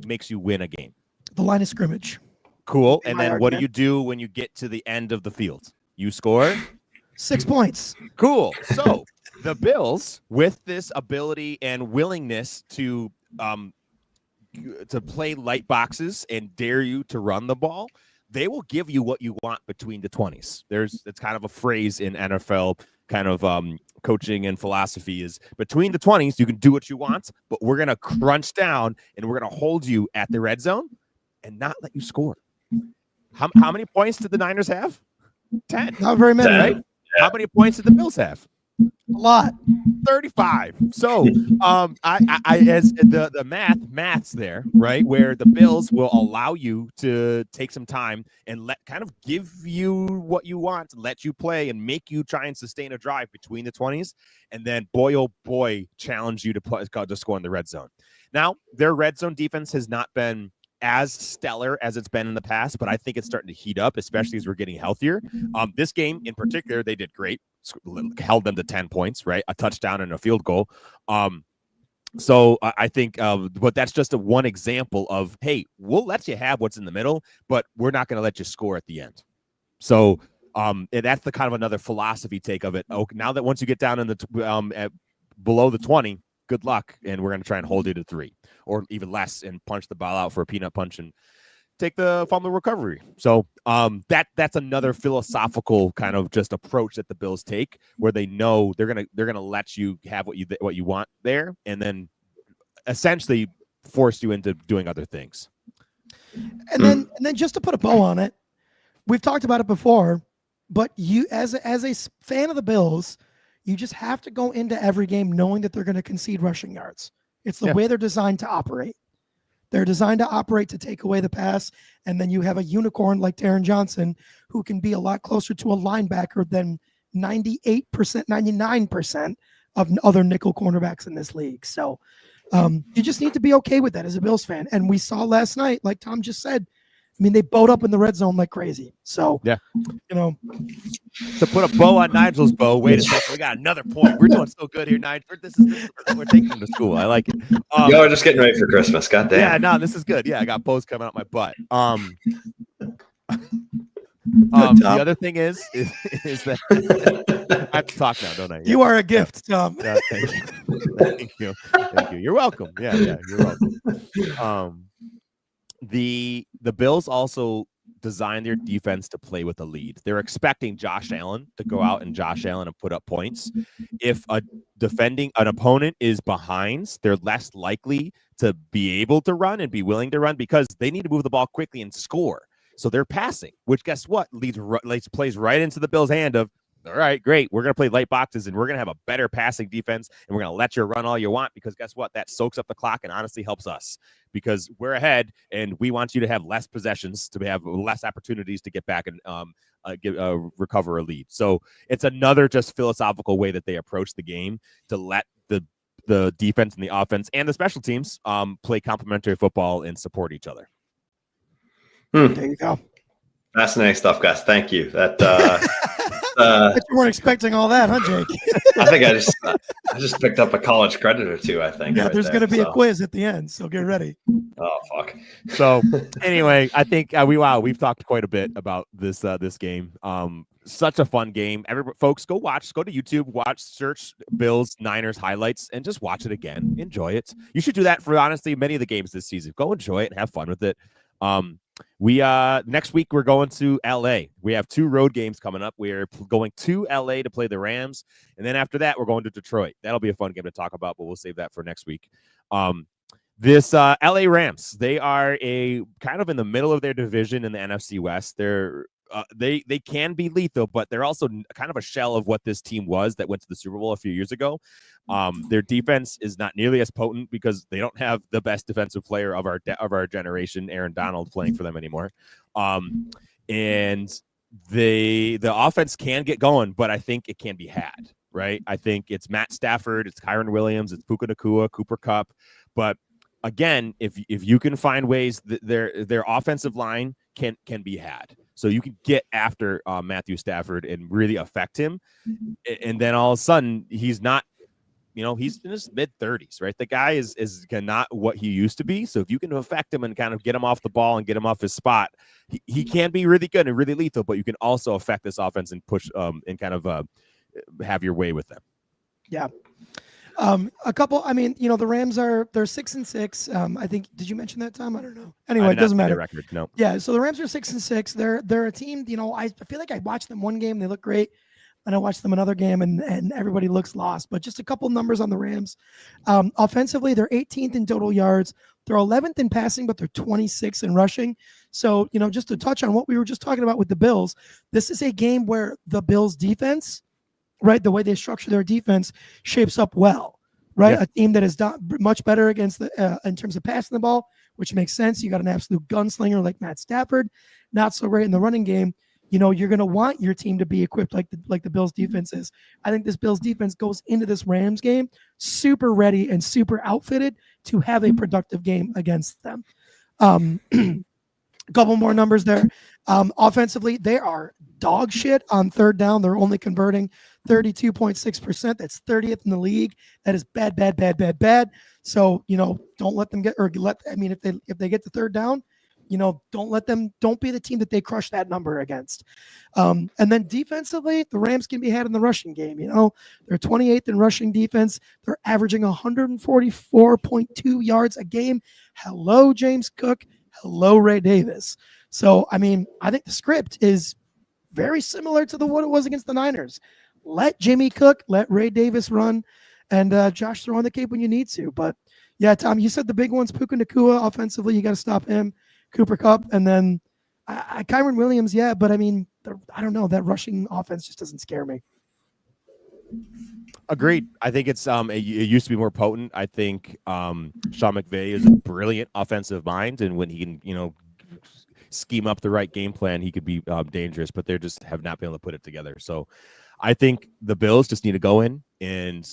makes you win a game? The line of scrimmage. Cool. And then what do you do when you get to the end of the field? You score 6 points. Cool. So the Bills, with this ability and willingness to play light boxes and dare you to run the ball, they will give you what you want between the 20s. It's kind of a phrase in NFL kind of coaching and philosophy is between the 20s, you can do what you want, but we're going to crunch down and we're going to hold you at the red zone and not let you score. How many points did the Niners have? 10. Not very many. 10. Right? Yeah. How many points did the Bills have? A lot. 35. So I as the math's there, right? Where the Bills will allow you to take some time and kind of give you what you want, let you play and make you try and sustain a drive between the 20s. And then oh boy, challenge you to score in the red zone. Now, their red zone defense has not been as stellar as it's been in the past, but I think it's starting to heat up, especially as we're getting healthier. This game in particular, they did great, held them to 10 points, right? A touchdown and a field goal. So I think, but that's just one example of, hey, we'll let you have what's in the middle, but we're not going to let you score at the end. So that's the kind of another philosophy take of it. Oh, now that once you get down in the below the 20, good luck, and we're going to try and hold you to 3 or even less and punch the ball out for a peanut punch and take the fumble recovery. So that's another philosophical kind of just approach that the Bills take, where they know they're gonna let you have what you want there, and then essentially force you into doing other things. And then just to put a bow on it, we've talked about it before, but you as a fan of the Bills, you just have to go into every game knowing that they're going to concede rushing yards. It's the way they're designed to operate. They're designed to operate to take away the pass, and then you have a unicorn like Taron Johnson who can be a lot closer to a linebacker than 98%, 99% of other nickel cornerbacks in this league. So you just need to be okay with that as a Bills fan. And we saw last night, like Tom just said, I mean, they bowed up in the red zone like crazy. So, yeah, to put a bow on Nigel's bow. Wait a second, we got another point. We're doing so good here, Nigel. This is we're taking them to school. I like it. Y'all are just getting ready for Christmas. God damn. Yeah, no, this is good. Yeah, I got bows coming out my butt. The other thing is that I have to talk now, don't I? You are a gift, Tom. Yeah, thank you. Thank you. You're welcome. Yeah, you're welcome. The Bills also designed their defense to play with a lead. They're expecting Josh Allen to go out and put up points. If an opponent is behind, they're less likely to be able to run and be willing to run because they need to move the ball quickly and score. So they're passing, which guess what plays right into the Bills' hand of, all right, great. We're going to play light boxes and we're going to have a better passing defense and we're going to let you run all you want because guess what? That soaks up the clock and honestly helps us because we're ahead and we want you to have less possessions to have less opportunities to get back and recover a lead. So it's another just philosophical way that they approach the game to let the defense and the offense and the special teams play complementary football and support each other. There you go. Fascinating stuff, guys. Thank you. That you weren't expecting all that, huh, Jake? I think I just picked up a college credit or two. I think. Yeah, there's going to be a quiz at the end, so get ready. Oh fuck. So anyway, I think we've talked quite a bit about this game. such a fun game. Folks, go to YouTube, search Bills Niners highlights, and just watch it again. Enjoy it. You should do that for honestly many of the games this season. Go enjoy it and have fun with it. We next week we're going to LA. We have 2 road games coming up. We're going to LA to play the Rams, and then after that we're going to Detroit. That'll be a fun game to talk about, but we'll save that for next week. This LA Rams, they are a kind of in the middle of their division in the NFC West. They can be lethal, but they're also kind of a shell of what this team was that went to the Super Bowl a few years ago. Their defense is not nearly as potent because they don't have the best defensive player of our generation, Aaron Donald, playing for them anymore. And the offense can get going, but I think it can be had, right? I think it's Matt Stafford, it's Kyron Williams, it's Puka Nacua, Cooper Kupp, but again, if you can find ways that their offensive line can be had, so you can get after Matthew Stafford and really affect him, and then all of a sudden he's not, he's in his mid-30s, right? The guy is not what he used to be. So if you can affect him and kind of get him off the ball and get him off his spot, he can be really good and really lethal. But you can also affect this offense and push and kind of have your way with them. Yeah. A couple. I mean, the Rams they're 6-6. I think. Did you mention that, Tom? I don't know. Anyway, it doesn't matter. Record, no. Yeah. So the Rams are 6-6. They're a team. I feel like I watched them one game. They look great. And I watched them another game, and everybody looks lost. But just a couple numbers on the Rams. Offensively, they're 18th in total yards. They're 11th in passing, but they're 26th in rushing. So, just to touch on what we were just talking about with the Bills, this is a game where the Bills' defense, right, the way they structure their defense shapes up well, right? Yeah. A team that is done much better against in terms of passing the ball, which makes sense. You got an absolute gunslinger like Matt Stafford, not so great in the running game. You're going to want your team to be equipped like the Bills defense is. I think this Bills defense goes into this Rams game super ready and super outfitted to have a productive game against them. A couple more numbers there. Offensively, they are dog shit on third down. They're only converting 32.6%. That's 30th in the league. That is bad, bad, bad, bad, bad. So, don't let them if they get the third down, don't be the team that they crush that number against. And then defensively, the Rams can be had in the rushing game. They're 28th in rushing defense. They're averaging 144.2 yards a game. Hello, James Cook. Hello, Ray Davis. So, I think the script is very similar to what it was against the Niners. Let Jimmy cook, let Ray Davis run, and Josh throw on the cape when you need to. But yeah, Tom, you said the big ones, Puka Nacua, offensively, you got to stop him. Cooper Kupp, and then Kyron Williams, yeah, but I don't know, that rushing offense just doesn't scare me. Agreed. I think it's it used to be more potent. I think Sean McVay is a brilliant offensive mind, and when he can, scheme up the right game plan, he could be dangerous, but they just have not been able to put it together. So I think the Bills just need to go in and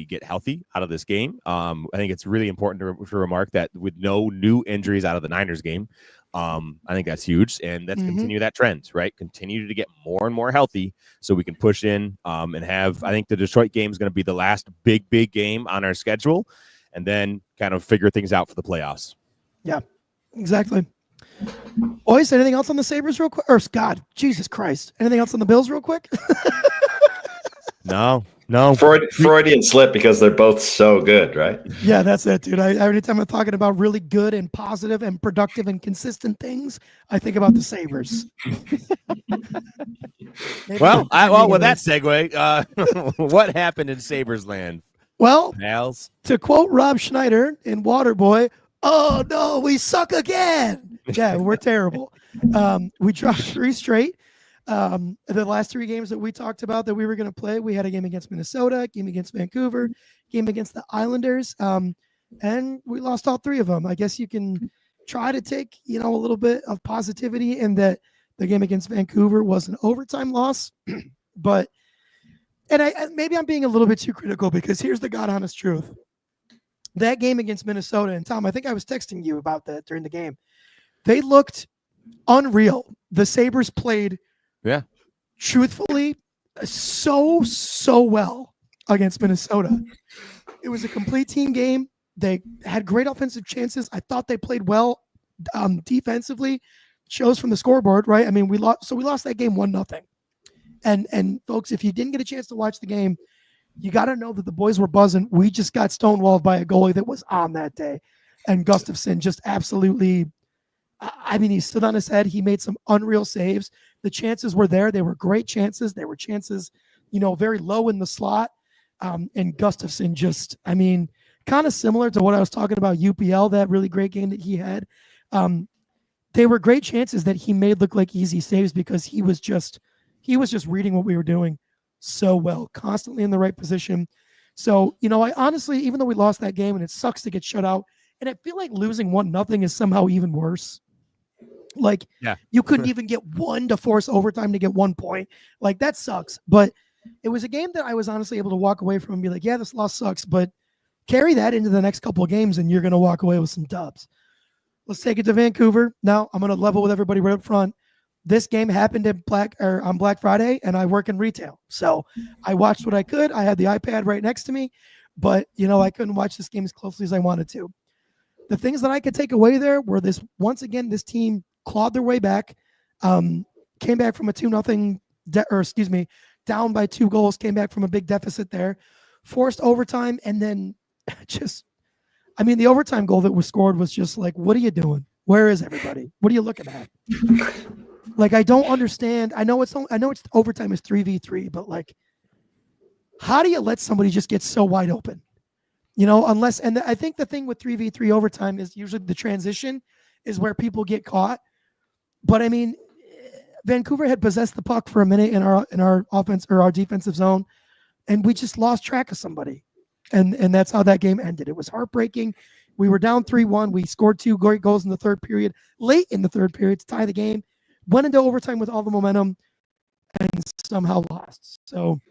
get healthy out of this game. I think it's really important to remark that with no new injuries out of the Niners game, I think that's huge. And let's continue that trend, right? Continue to get more and more healthy so we can push in and have, I think the Detroit game is going to be the last big game on our schedule, and then kind of figure things out for the playoffs. Yeah, exactly. Boys, anything else on the Sabres real quick? Or God, Jesus Christ. Anything else on the Bills real quick? No. Freudian slip because they're both so good, right? Yeah, that's it, dude. Every time I'm talking about really good and positive and productive and consistent things, I think about the Sabres. Well, with that segue, what happened in Sabres land? Well, pals, to quote Rob Schneider in Waterboy, "Oh no, we suck again." Yeah, we're terrible. We dropped 3 straight. The last 3 games that we talked about that we were going to play, we had a game against Minnesota, game against Vancouver, game against the Islanders, and we lost all 3 of them. I guess you can try to take, a little bit of positivity in that the game against Vancouver was an overtime loss, but maybe I'm being a little bit too critical because here's the God honest truth. That game against Minnesota, and Tom, I think I was texting you about that during the game. They looked unreal. The Sabres played truthfully so well against Minnesota. It was a complete team game. They had great offensive chances. I thought they played well defensively. Shows from the scoreboard, right? We lost that game 1-0. And folks, if you didn't get a chance to watch the game, you got to know that the boys were buzzing. We just got stonewalled by a goalie that was on that day. And Gustafsson just absolutely, I mean, he stood on his head. He made some unreal saves. The chances were there. They were great chances. They were chances, very low in the slot. And Gustafsson just, I mean, kind of similar to what I was talking about UPL, that really great game that he had. They were great chances that he made look like easy saves because he was just reading what we were doing so well, constantly in the right position. So, I honestly, even though we lost that game and it sucks to get shut out, and I feel like losing 1-0 is somehow even worse. Like, you couldn't even get one to force overtime to get 1 point. Like, that sucks. But it was a game that I was honestly able to walk away from and be like, yeah, this loss sucks, but carry that into the next couple of games and you're going to walk away with some dubs. Let's take it to Vancouver. Now, I'm going to level with everybody right up front. This game happened on Black Friday, and I work in retail. So I watched what I could. I had the iPad right next to me, but, I couldn't watch this game as closely as I wanted to. The things that I could take away there were once again, this team clawed their way back, came back from a 2-0, down by 2 goals, came back from a big deficit there, forced overtime, and then the overtime goal that was scored was just like, what are you doing? Where is everybody? What are you looking at? Like, I don't understand. I know it's overtime is 3v3, but like, how do you let somebody just get so wide open? Unless, and I think the thing with 3v3 overtime is usually the transition is where people get caught. But I mean, Vancouver had possessed the puck for a minute in our offense or our defensive zone, and we just lost track of somebody. And that's how that game ended. It was heartbreaking. We were down 3-1. We scored 2 great goals in the third period, late in the third period to tie the game. Went into overtime with all the momentum and somehow lost. So,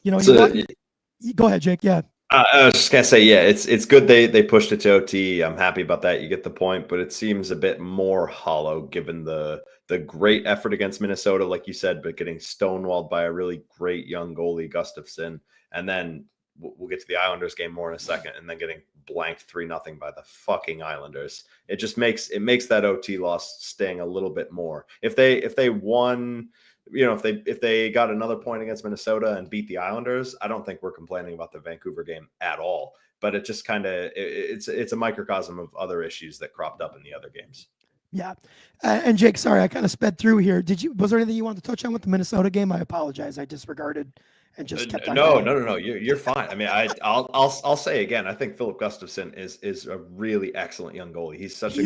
go ahead, Jake. Yeah. I was just gonna say, yeah, it's good they pushed it to OT. I'm happy about that. You get the point, but it seems a bit more hollow given the great effort against Minnesota, like you said, but getting stonewalled by a really great young goalie, Gustafsson, and then we'll get to the Islanders game more in a second, and then getting blanked 3-0 by the fucking Islanders. It just makes that OT loss sting a little bit more. If they won, if they got another point against Minnesota and beat the Islanders, I don't think we're complaining about the Vancouver game at all. But it just kind of it's a microcosm of other issues that cropped up in the other games. Yeah. And Jake, sorry, I kind of sped through here. Was there anything you wanted to touch on with the Minnesota game? I apologize. I disregarded and just kept on No. You're fine. I mean, I'll say again, I think Philip Gustafsson is a really excellent young goalie. He's such a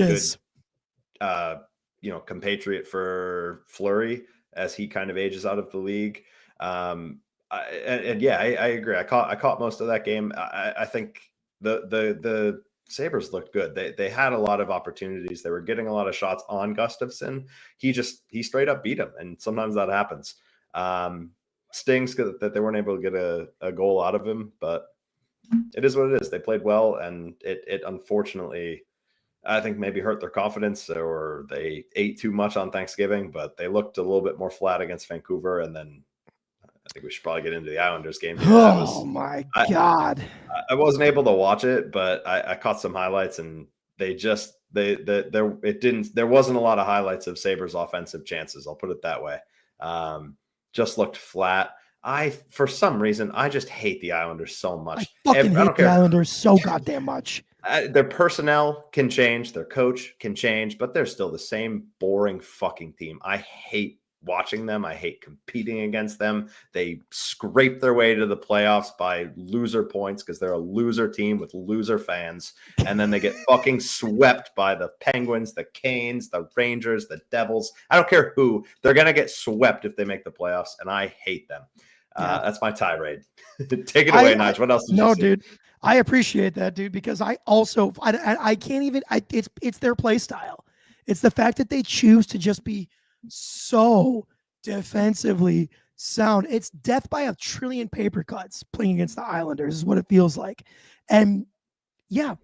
good compatriot for Fleury as he kind of ages out of the league. I agree. I caught most of that game. I think the Sabres looked good. They had a lot of opportunities. They were getting a lot of shots on Gustafsson. He straight up beat him, and sometimes that happens. Stings that they weren't able to get a goal out of him, but it is what it is. They played well, and it unfortunately, I think, maybe hurt their confidence, or they ate too much on Thanksgiving, but they looked a little bit more flat against Vancouver. And then I think we should probably get into the Islanders game. My God. I wasn't able to watch it, but I caught some highlights, and there wasn't a lot of highlights of Sabres offensive chances. I'll put it that way. Just looked flat. For some reason, I just hate the Islanders so much. I hate the Islanders so goddamn much. Their personnel can change, their coach can change, but they're still the same boring fucking team. I hate watching them. I hate competing against them. They scrape their way to the playoffs by loser points because they're a loser team with loser fans. And then they get fucking swept by the Penguins, the Canes, the Rangers, the Devils. I don't care who. They're going to get swept if they make the playoffs, and I hate them. That's my tirade. Take it away, Nige. What else did you see? Dude. I appreciate that, dude, because I can't even, it's their play style. It's the fact that they choose to just be so defensively sound. It's death by 1 trillion paper cuts playing against the Islanders is what it feels like. And yeah,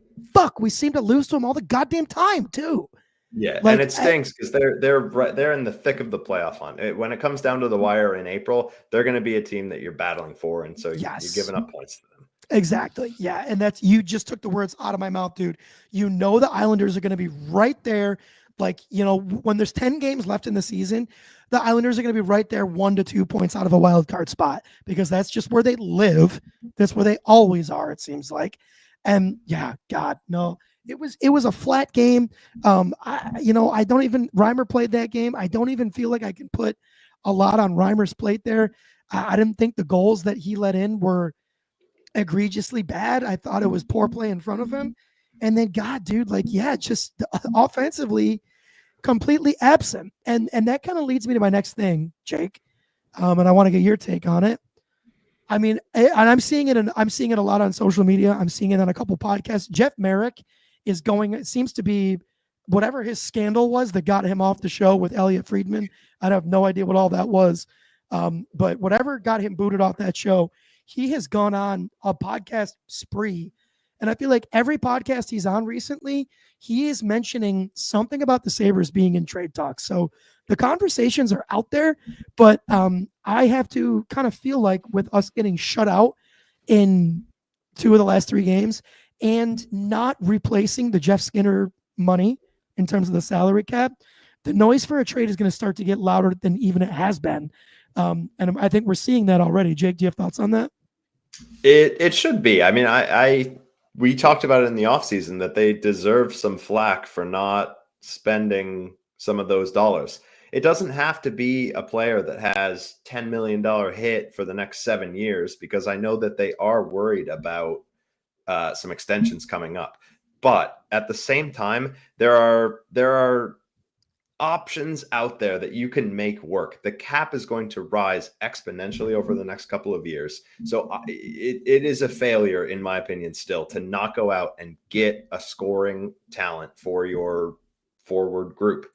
we seem to lose to them all the goddamn time too. Yeah, and it stinks because they're in the thick of the playoff hunt. When it comes down to the wire in April, they're going to be a team that you're battling for, and so you're giving up points to them. Exactly. Yeah, and you just took the words out of my mouth, dude. The Islanders are going to be right there. Like, when there's 10 games left in the season, the Islanders are going to be right there 1 to 2 points out of a wild card spot because that's just where they live. That's where they always are, it seems like. And yeah, God, no, it was a flat game. I don't even, Reimer played that game. I don't even feel like I can put a lot on Reimer's plate there. I didn't think the goals that he let in were egregiously bad. I thought it was poor play in front of him. And then, God, dude, just offensively completely absent. And that kind of leads me to my next thing, Jake. And I want to get your take on it. I mean, and I'm seeing it a lot on social media. I'm seeing it on a couple podcasts. Jeff Merrick is going, it seems to be whatever his scandal was that got him off the show with Elliot Friedman. I have no idea what all that was. But whatever got him booted off that show, he has gone on a podcast spree. And I feel like every podcast he's on recently, he is mentioning something about the Sabres being in trade talks. So the conversations are out there, but I have to kind of feel like with us getting shut out in 2 of the last 3 games and not replacing the Jeff Skinner money in terms of the salary cap, the noise for a trade is going to start to get louder than even it has been. And I think we're seeing that already. Jake, do you have thoughts on that? It should be. I mean, we talked about it in the offseason that they deserve some flack for not spending some of those dollars. It doesn't have to be a player that has $10 million hit for the next 7 years, because I know that they are worried about some extensions coming up. But at the same time, there are options out there that you can make work. The cap is going to rise exponentially over the next couple of years. So it is a failure, in my opinion, still to not go out and get a scoring talent for your forward group.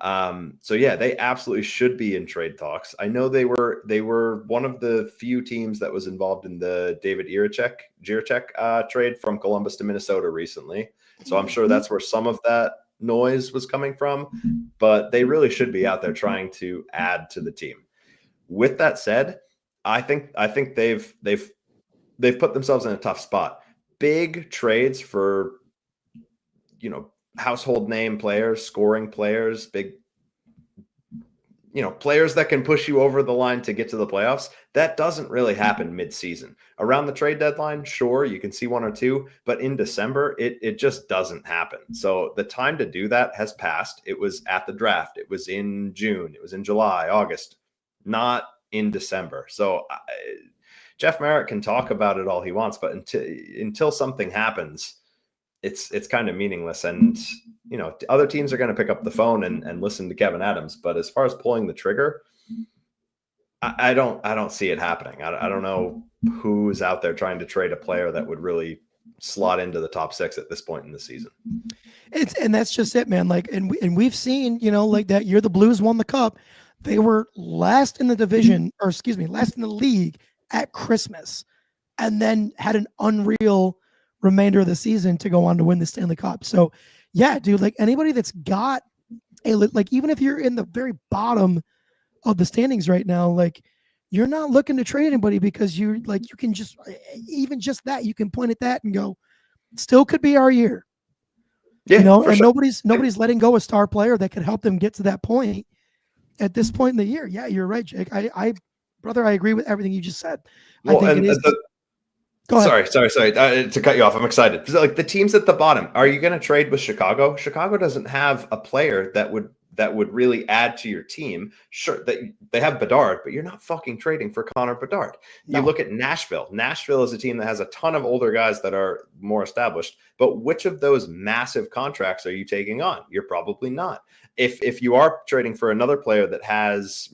So yeah, they absolutely should be in trade talks. I know they were one of the few teams that was involved in the David Jiricek trade from Columbus to Minnesota recently. So I'm sure that's where some of that noise was coming from, but they really should be out there trying to add to the team. With that said, I think they've put themselves in a tough spot. Big trades for, household name players, scoring players, big, players that can push you over the line to get to the playoffs. That doesn't really happen mid-season. Around the trade deadline, sure, you can see 1 or 2, but in December, it just doesn't happen. So the time to do that has passed. It was at the draft. It was in June. It was in July, August, not in December. So Jeff Merrick can talk about it all he wants, but until something happens, it's kind of meaningless. And other teams are going to pick up the phone and listen to Kevin Adams, but as far as pulling the trigger, I don't see it happening. I don't know who's out there trying to trade a player that would really slot into the top 6 at this point in the season. And that's just it, man. We've seen, that year the Blues won the cup, they were last in the division, last in the league at Christmas, and then had an unreal remainder of the season to go on to win the Stanley Cup. So yeah, dude, anybody that's got even if you're in the very bottom of the standings right now, you're not looking to trade anybody because you can just, even just that, you can point at that and go, still could be our year. Yeah, and sure. nobody's letting go a star player that could help them get to that point at this point in the year. Yeah, you're right, Jake. I agree with everything you just said. Well, I think it is. Go ahead. Sorry to cut you off. I'm excited. The teams at the bottom, are you going to trade with Chicago? Chicago doesn't have a player that would really add to your team. Sure, they have Bedard, but you're not fucking trading for Connor Bedard. No. You look at Nashville. Nashville is a team that has a ton of older guys that are more established, but which of those massive contracts are you taking on? You're probably not. If you are trading for another player that has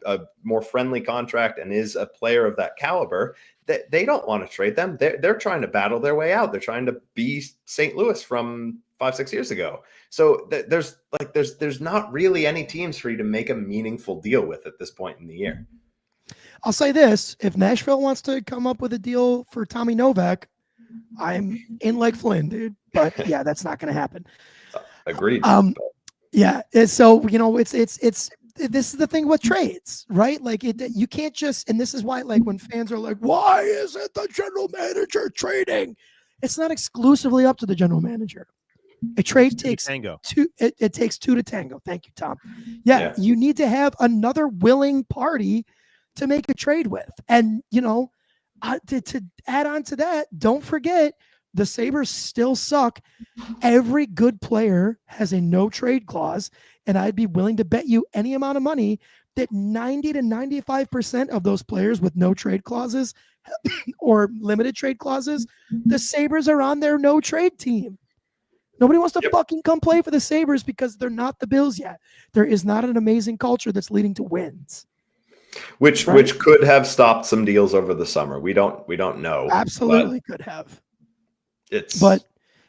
a more friendly contract and is a player of that caliber, that they don't want to trade them. They're trying to battle their way out. They're trying to be St. Louis from 5-6 years ago. So there's not really any teams for you to make a meaningful deal with at this point in the year. I'll say this: if Nashville wants to come up with a deal for Tommy Novak, I'm in like Flynn, dude. But yeah, that's not going to happen. Agreed. Yeah. So it's this is the thing with trades, right? You can't just, and this is why, when fans are like, why isn't the general manager trading? It's not exclusively up to the general manager. A trade Two to takes tango. two. It takes two to tango. Thank you, Tom. Yeah, you need to have another willing party to make a trade with. And, to add on to that, don't forget the Sabres still suck. Every good player has a no trade clause. And I'd be willing to bet you any amount of money that 90 to 95% of those players with no trade clauses or limited trade clauses, the Sabres are on their no trade team. Nobody wants to fucking come play for the Sabres because they're not the Bills yet. There is not an amazing culture that's leading to wins. Which could have stopped some deals over the summer. We don't know. Absolutely could have. But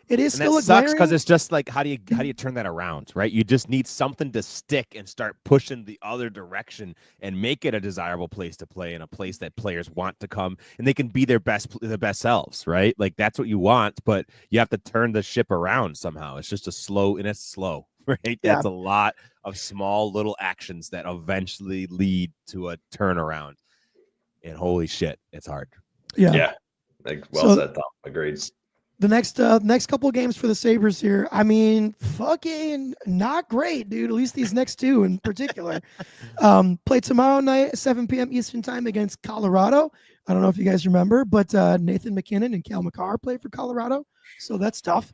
it is still that sucks because it's just like how do you turn that around, right? You just need something to stick and start pushing the other direction and make it a desirable place to play and a place that players want to come and they can be their best selves, right? Like that's what you want, but you have to turn the ship around somehow. It's just slow, right? Yeah. That's a lot of small little actions that eventually lead to a turnaround. And holy shit, it's hard. Yeah. Well said, Tom. Agreed. The next couple of games for the Sabres here, I mean, fucking not great, dude. At least these next two in particular. Play tomorrow night at 7 p.m. Eastern time against Colorado. I don't know if you guys remember, but Nathan McKinnon and Cal McCarr play for Colorado, so that's tough.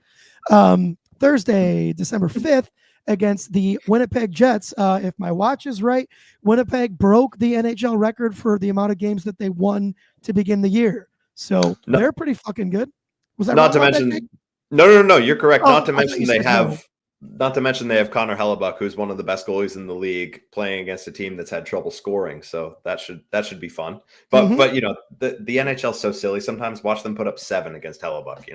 Thursday, December 5th, against the Winnipeg Jets. If my watch is right, Winnipeg broke the NHL record for the amount of games that they won to begin the year. So they're pretty fucking good. Was that not to mention? No. You're correct. Not to mention they have Connor Hellebuck, who's one of the best goalies in the league, playing against a team that's had trouble scoring. So that should be fun. But the NHL's so silly. Sometimes watch them put up 7 against Hellebuck.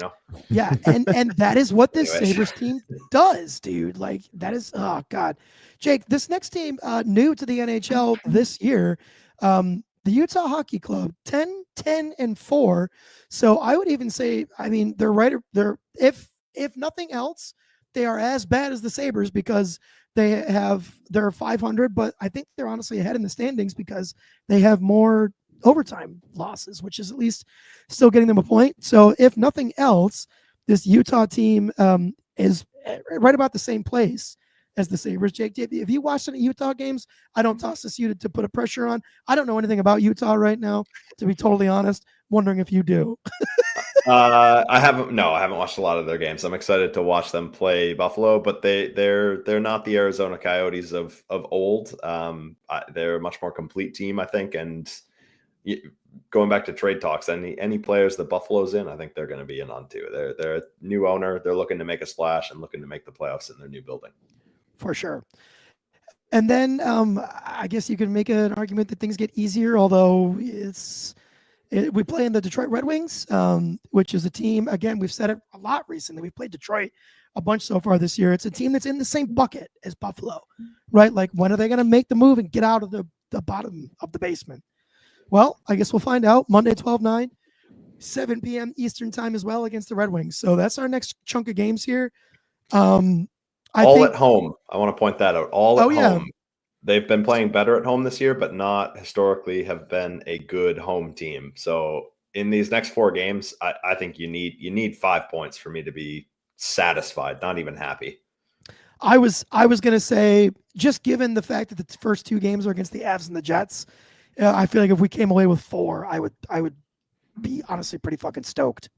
Yeah, and that is what this Sabres team does, dude. Like that is God, Jake. This next team, new to the NHL this year. The Utah Hockey Club, 10-10-4. So I would even say, I mean, they're if nothing else, they are as bad as the Sabres because they're 500, but I think they're honestly ahead in the standings because they have more overtime losses, which is at least still getting them a point. So if nothing else, this Utah team is right about the same place as the Sabres. Jake, if you watched any Utah games, I don't toss this you to put a pressure on. I don't know anything about Utah right now, to be totally honest. Wondering if you do. I haven't watched a lot of their games. I'm excited to watch them play Buffalo, but they're not the Arizona Coyotes of old. They're a much more complete team, I think. And going back to trade talks, any players that Buffalo's in, I think they're going to be in on too. They're a new owner. They're looking to make a splash and looking to make the playoffs in their new building. For sure. And then I guess you can make an argument that things get easier, although we play in the Detroit Red Wings, which is a team, again, we've said it a lot recently. We've played Detroit a bunch so far this year. It's a team that's in the same bucket as Buffalo, right? Like, when are they going to make the move and get out of the bottom of the basement? Well, I guess we'll find out Monday, 12/9, 7 p.m. Eastern time as well against the Red Wings. So that's our next chunk of games here. At home. I want to point that out. At home. Yeah. They've been playing better at home this year, but not historically have been a good home team. So in these next 4 games, I think you need 5 points for me to be satisfied, not even happy. I was going to say, just given the fact that the first 2 games are against the Avs and the Jets, I feel like if we came away with 4, I would be honestly pretty fucking stoked.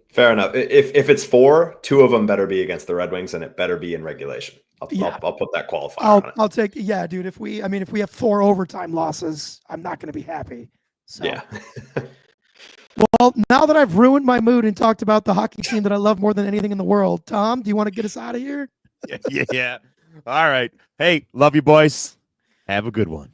Fair enough. If it's 4, 2 of them better be against the Red Wings, and it better be in regulation. I'll put that qualifier on it. I'll take, dude. If we have 4 overtime losses, I'm not going to be happy. So. Yeah. Well, now that I've ruined my mood and talked about the hockey team that I love more than anything in the world, Tom, do you want to get us out of here? Yeah. All right. Hey, love you, boys. Have a good one.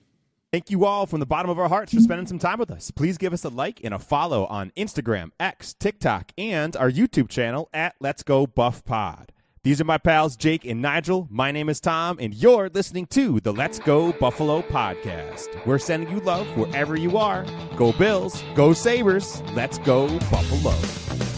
Thank you all from the bottom of our hearts for spending some time with us. Please give us a like and a follow on Instagram, X, TikTok, and our YouTube channel at Let's Go Buff Pod. These are my pals, Jake and Nigel. My name is Tom, and you're listening to the Let's Go Buffalo podcast. We're sending you love wherever you are. Go Bills, go Sabres, let's go Buffalo.